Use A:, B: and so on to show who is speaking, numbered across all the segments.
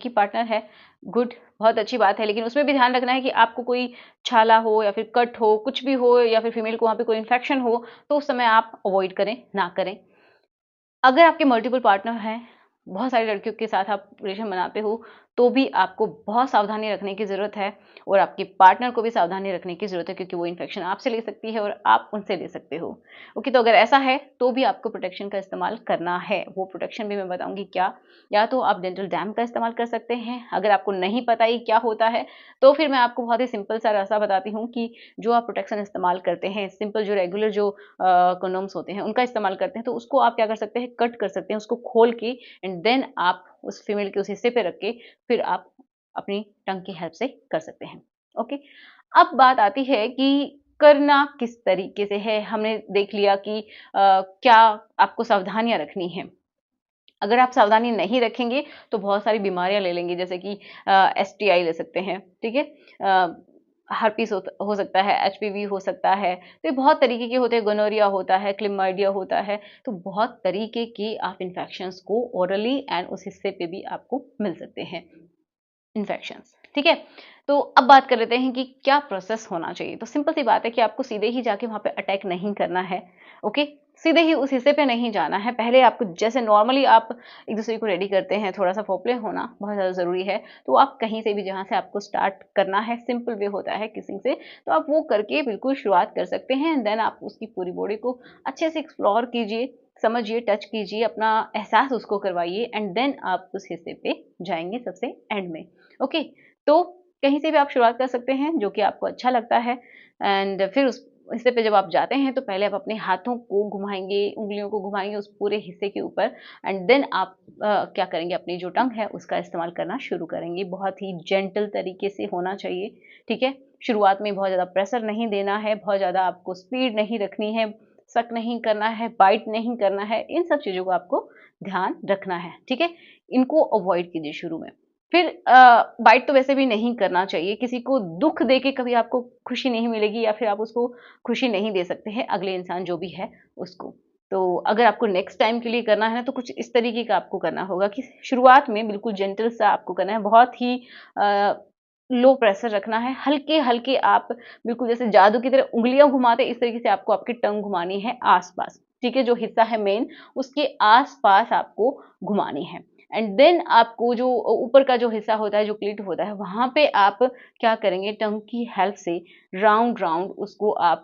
A: की पार्टनर है, गुड, बहुत अच्छी बात है, लेकिन उसमें भी ध्यान रखना है कि आपको कोई छाला हो या फिर कट हो, कुछ भी हो, या फिर फीमेल को वहाँ पे कोई इन्फेक्शन हो, तो उस समय आप अवॉइड करें, ना करें। अगर आपके मल्टीपल पार्टनर हैं, बहुत सारी लड़कियों के साथ आप रिलेशन बनाते हो, तो भी आपको बहुत सावधानी रखने की ज़रूरत है, और आपके पार्टनर को भी सावधानी रखने की ज़रूरत है, क्योंकि वो इन्फेक्शन आपसे ले सकती है और आप उनसे ले सकते हो। ओके, तो अगर ऐसा है तो भी आपको प्रोटेक्शन का इस्तेमाल करना है। वो प्रोटेक्शन भी मैं बताऊँगी क्या। या तो आप डेंटल डैम का इस्तेमाल कर सकते हैं, अगर आपको नहीं पता ये क्या होता है, तो फिर मैं आपको बहुत ही सिंपल सा रास्ता बताती हूँ कि जो आप प्रोटेक्शन इस्तेमाल करते हैं, सिंपल जो रेगुलर जो कंडोम्स होते हैं, उनका इस्तेमाल करते हैं, तो उसको आप क्या कर सकते हैं, कट कर सकते हैं, उसको खोल के, एंड देन आप उस फीमेल के उस हिस्से पे रख के फिर आप अपनी टंग की हेल्प से कर सकते हैं। ओके, अब बात आती है कि करना किस तरीके से है। हमने देख लिया कि क्या आपको सावधानियां रखनी है। अगर आप सावधानी नहीं रखेंगे तो बहुत सारी बीमारियां ले लेंगे, जैसे कि एसटीआई ले सकते हैं, ठीक है, हर्पीस हो सकता है, एचपीवी हो सकता है, तो ये बहुत तरीके के होते हैं, गोनोरिया होता है, क्लिमाइडिया होता है, तो बहुत तरीके के आप इन्फेक्शंस को ओरली एंड उस हिस्से पे भी आपको मिल सकते हैं इन्फेक्शंस, ठीक है। तो अब बात कर लेते हैं कि क्या प्रोसेस होना चाहिए। तो सिंपल सी बात है कि आपको सीधे ही जाके वहाँ पे अटैक नहीं करना है, ओके? सीधे ही उस हिस्से पे नहीं जाना है। पहले आपको जैसे नॉर्मली आप एक-दूसरे को रेडी करते हैं, थोड़ा-सा फोरप्ले होना बहुत ज़्यादा ज़रूरी है। तो आप कहीं से भी जहाँ से आपको स्टार्ट करना है, सिंपल वे होता है किसिंग से, तो आप वो करके बिल्कुल शुरुआत कर सकते हैं, एंड देन आप उसकी पूरी बॉडी को अच्छे से एक्सप्लोर कीजिए, समझिए, टच कीजिए, अपना एहसास उसको करवाइए, एंड देन आप उस हिस्से पे जाएँगे सबसे एंड में। ओके, तो कहीं से भी आप शुरुआत कर सकते हैं जो कि आपको अच्छा लगता है, एंड फिर उस हिस्से पे जब आप जाते हैं तो पहले आप अपने हाथों को घुमाएँगे, उँगलियों को घुमाएँगे उस पूरे हिस्से के ऊपर, एंड देन आप क्या करेंगे, अपनी जो टंग है उसका इस्तेमाल करना शुरू करेंगे। बहुत ही जेंटल तरीके से होना चाहिए, ठीक है? शुरुआत में बहुत ज़्यादा प्रेशर नहीं देना है, बहुत ज़्यादा आपको स्पीड नहीं रखनी है, सक नहीं करना है, बाइट नहीं करना है, इन सब चीज़ों को आपको ध्यान रखना है, ठीक है? इनको अवॉइड कीजिए शुरू में। फिर बाइट तो वैसे भी नहीं करना चाहिए, किसी को दुःख देके कभी आपको खुशी नहीं मिलेगी, या फिर आप उसको खुशी नहीं दे सकते हैं, अगले इंसान जो भी है उसको। तो अगर आपको नेक्स्ट टाइम के लिए करना है ना, तो कुछ इस तरीके का आपको करना होगा कि शुरुआत में बिल्कुल जेंटल सा आपको करना है, बहुत ही अ, लो प्रेशर रखना है, हल्के-हल्के आप बिल्कुल जैसे जादू की तरह उँगलियाँ घुमाते, इस तरीके से आपको आपकी टंग घुमानी है आस-पास, ठीक है? जो हिस्सा है मेन, उसके आस-पास आपको घुमानी है। एंड देन आपको जो ऊपर का जो हिस्सा होता है, जो क्लीट होता है, वहाँ पे आप क्या करेंगे, टंग की हेल्प से राउंड राउंड उसको आप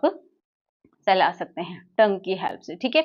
A: फैला सकते हैं, टंग की हेल्प से, ठीक है?